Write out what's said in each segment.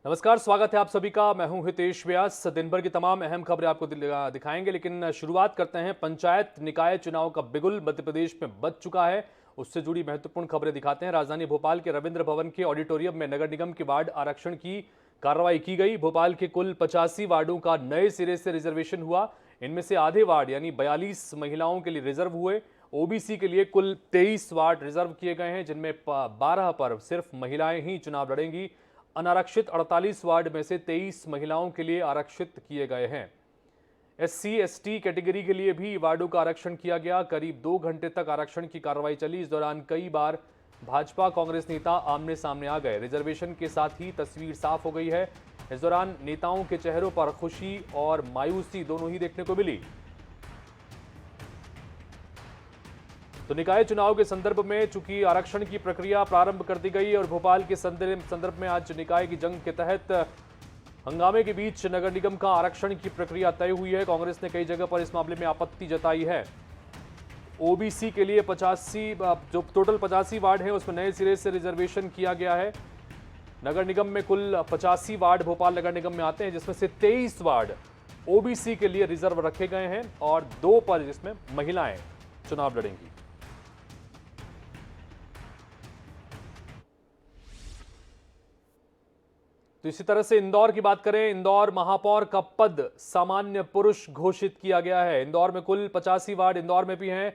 नमस्कार, स्वागत है आप सभी का। मैं हूं हितेश व्यास। दिन भर की तमाम अहम खबरें आपको दिखाएंगे, लेकिन शुरुआत करते हैं। पंचायत निकाय चुनाव का बिगुल मध्य प्रदेश में बज चुका है, उससे जुड़ी महत्वपूर्ण खबरें दिखाते हैं। राजधानी भोपाल के रविंद्र भवन के ऑडिटोरियम में नगर निगम के वार्ड आरक्षण की कार्रवाई की गई। भोपाल के कुल 85 वार्डों का नए सिरे से रिजर्वेशन हुआ। इनमें से आधे वार्ड यानी 42 महिलाओं के लिए रिजर्व हुए। ओबीसी के लिए कुल 23 वार्ड रिजर्व किए गए हैं, जिनमें 12 पर सिर्फ महिलाएं ही चुनाव लड़ेंगी। अनारक्षित 48 वार्ड में से 23 महिलाओं के लिए आरक्षित किए गए हैं। एससी एसटी कैटेगरी के लिए भी वार्डों का आरक्षण किया गया। करीब 2 घंटे तक आरक्षण की कार्रवाई चली। इस दौरान कई बार भाजपा कांग्रेस नेता आमने सामने आ गए। रिजर्वेशन के साथ ही तस्वीर साफ हो गई है। इस दौरान नेताओं के चेहरों पर खुशी और मायूसी दोनों ही देखने को मिली। तो निकाय चुनाव के संदर्भ में चूंकि आरक्षण की प्रक्रिया प्रारंभ कर दी गई और भोपाल के संदर्भ में आज निकाय की जंग के तहत हंगामे के बीच नगर निगम का आरक्षण की प्रक्रिया तय हुई है। कांग्रेस ने कई जगह पर इस मामले में आपत्ति जताई है। ओबीसी के लिए 85 जो टोटल 85 वार्ड हैं उसमें नए सिरे से रिजर्वेशन किया गया है। नगर निगम में कुल 85 वार्ड भोपाल नगर निगम में आते हैं, जिसमें से 23 वार्ड ओबीसी के लिए रिजर्व रखे गए हैं और 2 पर जिसमें महिलाएं चुनाव लड़ेंगी। तो इसी तरह से इंदौर की बात करें। इंदौर महापौर का पद सामान्य पुरुष घोषित किया गया है। इंदौर में कुल 85 वार्ड इंदौर में भी हैं।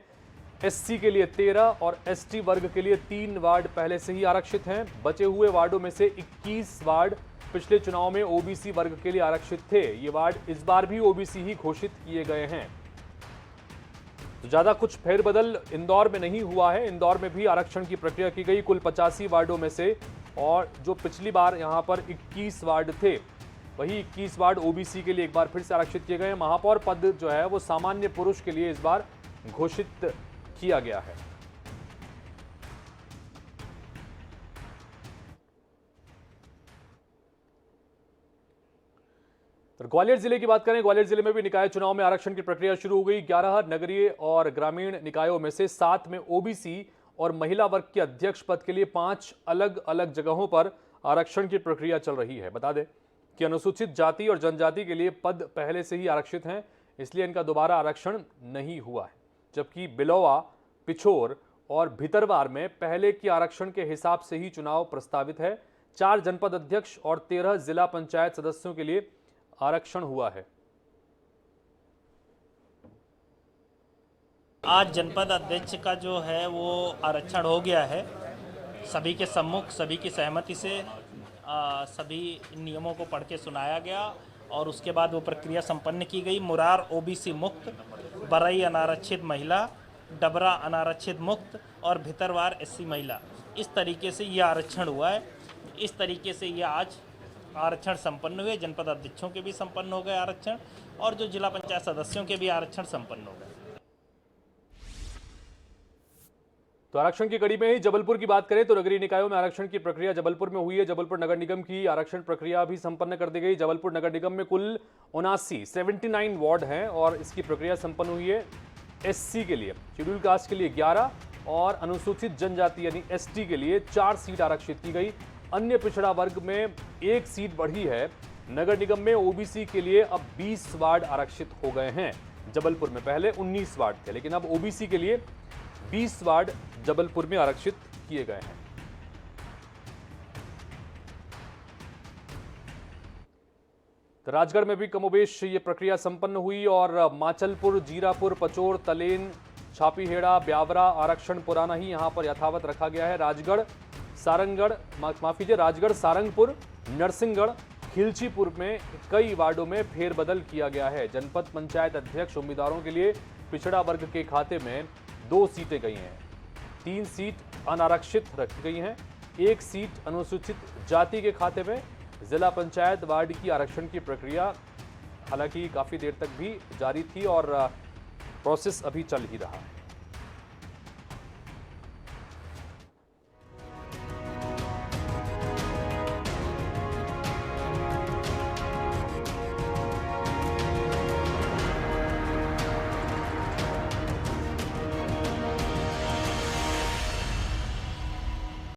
एससी के लिए 13 और एसटी वर्ग के लिए 3 वार्ड पहले से ही आरक्षित हैं। बचे हुए वार्डों में से 21 वार्ड पिछले चुनाव में ओबीसी वर्ग के लिए आरक्षित थे। ये वार्ड इस बार भी ओबीसी ही घोषित किए गए हैं। तो ज्यादा कुछ फेरबदल इंदौर में नहीं हुआ है। इंदौर में भी आरक्षण की प्रक्रिया की गई कुल 85 वार्डों में से, और जो पिछली बार यहां पर 21 वार्ड थे, वही 21 वार्ड ओबीसी के लिए एक बार फिर से आरक्षित किए गए हैं। महापौर पद जो है वो सामान्य पुरुष के लिए इस बार घोषित किया गया है। तो ग्वालियर जिले की बात करें। ग्वालियर जिले में भी निकाय चुनाव में आरक्षण की प्रक्रिया शुरू हो गई। 11 नगरीय और ग्रामीण निकायों में से 7 में ओबीसी और महिला वर्ग के अध्यक्ष पद के लिए 5 अलग अलग जगहों पर आरक्षण की प्रक्रिया चल रही है। बता दें कि अनुसूचित जाति और जनजाति के लिए पद पहले से ही आरक्षित हैं, इसलिए इनका दोबारा आरक्षण नहीं हुआ है। जबकि बिलोवा, पिछोर और भितरवार में पहले के आरक्षण के हिसाब से ही चुनाव प्रस्तावित है। 4 जनपद अध्यक्ष और 13 जिला पंचायत सदस्यों के लिए आरक्षण हुआ है। आज जनपद अध्यक्ष का जो है वो आरक्षण हो गया है। सभी के सम्मुख सभी की सहमति से सभी नियमों को पढ़ के सुनाया गया और उसके बाद वो प्रक्रिया संपन्न की गई। मुरार ओबीसी मुक्त, बरई अनारक्षित महिला, डबरा अनारक्षित मुक्त और भितरवार एससी महिला, इस तरीके से ये आरक्षण हुआ है। इस तरीके से ये आज आरक्षण संपन्न हुए। जनपद अध्यक्षों के भी संपन्न हो गए आरक्षण और जो जिला पंचायत सदस्यों के भी आरक्षण संपन्न हो गए। तो आरक्षण की कड़ी में ही जबलपुर की बात करें तो नगरीय निकायों में आरक्षण की प्रक्रिया जबलपुर में हुई है। जबलपुर नगर निगम की आरक्षण प्रक्रिया भी संपन्न कर दी गई। जबलपुर नगर निगम में कुल 79 वार्ड हैं और इसकी प्रक्रिया संपन्न हुई है। एससी के लिए, शेड्यूल कास्ट के लिए 11 और अनुसूचित जनजाति यानी एसटी के लिए 4 सीट आरक्षित की गई। अन्य पिछड़ा वर्ग में 1 सीट बढ़ी है। नगर निगम में ओबीसी के लिए अब 20 वार्ड आरक्षित हो गए हैं। जबलपुर में पहले 19 वार्ड थे, लेकिन अब ओबीसी के लिए 20 वार्ड जबलपुर में आरक्षित किए गए हैं। तो राजगढ़ में भी कमोबेश ये प्रक्रिया संपन्न हुई और माचलपुर, जीरापुर, पचोर, तलेन, छापीहेड़ा, ब्यावरा आरक्षण पुराना ही यहां पर यथावत रखा गया है। राजगढ़, सारंगपुर, नरसिंहगढ़, खिलचीपुर में कई वार्डों में फेरबदल किया गया है। जनपद पंचायत अध्यक्ष उम्मीदवारों के लिए पिछड़ा वर्ग के खाते में 2 सीटें गई हैं। 3 सीट अनारक्षित रखी गई हैं। 1 सीट अनुसूचित जाति के खाते में। जिला पंचायत वार्ड की आरक्षण की प्रक्रिया हालांकि काफी देर तक भी जारी थी और प्रोसेस अभी चल ही रहा है।